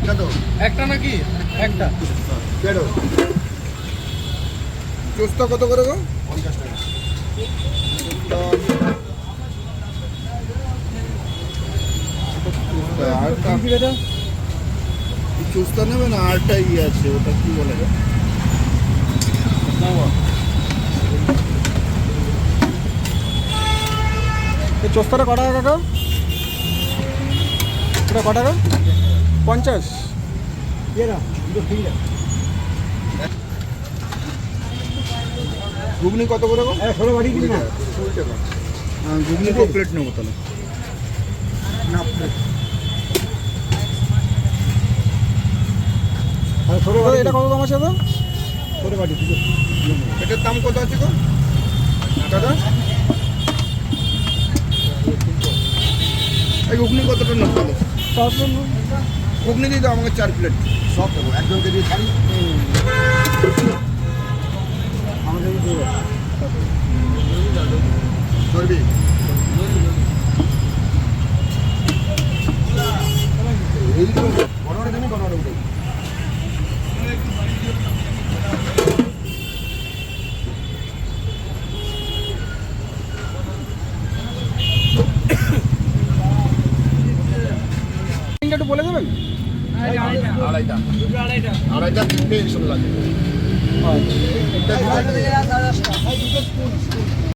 একটা তো একটা নাকি একটা কেডো চোস্তা কত করে গো? 50 টাকা। আরেকটা চুস্তা নেবে না, আরেকটা ইয়ে আছে, ওটা কি বলে রে? এই চোস্তাটা ক টাকা কাকা? এটা ক টাকা? 50। ঘুগনি কত করে গো? 16 বাড়ি দিবি না? 20 টাকা। ঘুগনি তো প্লেট নেবো তাহলে। না এটা কত দাম আছে তো? 16 বাড়ি দিবি। এটার দাম কত আছে গো দাদা? এই ঘুগনি কতটা নেবো তাহলে? ঘুগনি দিয়ে দাও আমাকে 4 প্লেট। সব দেবো, একজনকে দিয়ে খালি আমাদের দিয়ে ধরবি। বড়টা জানি বড়টা উঠে একটু বলে দেবেন? আড়াইটা তিনটে এইসব লাগে। আচ্ছা।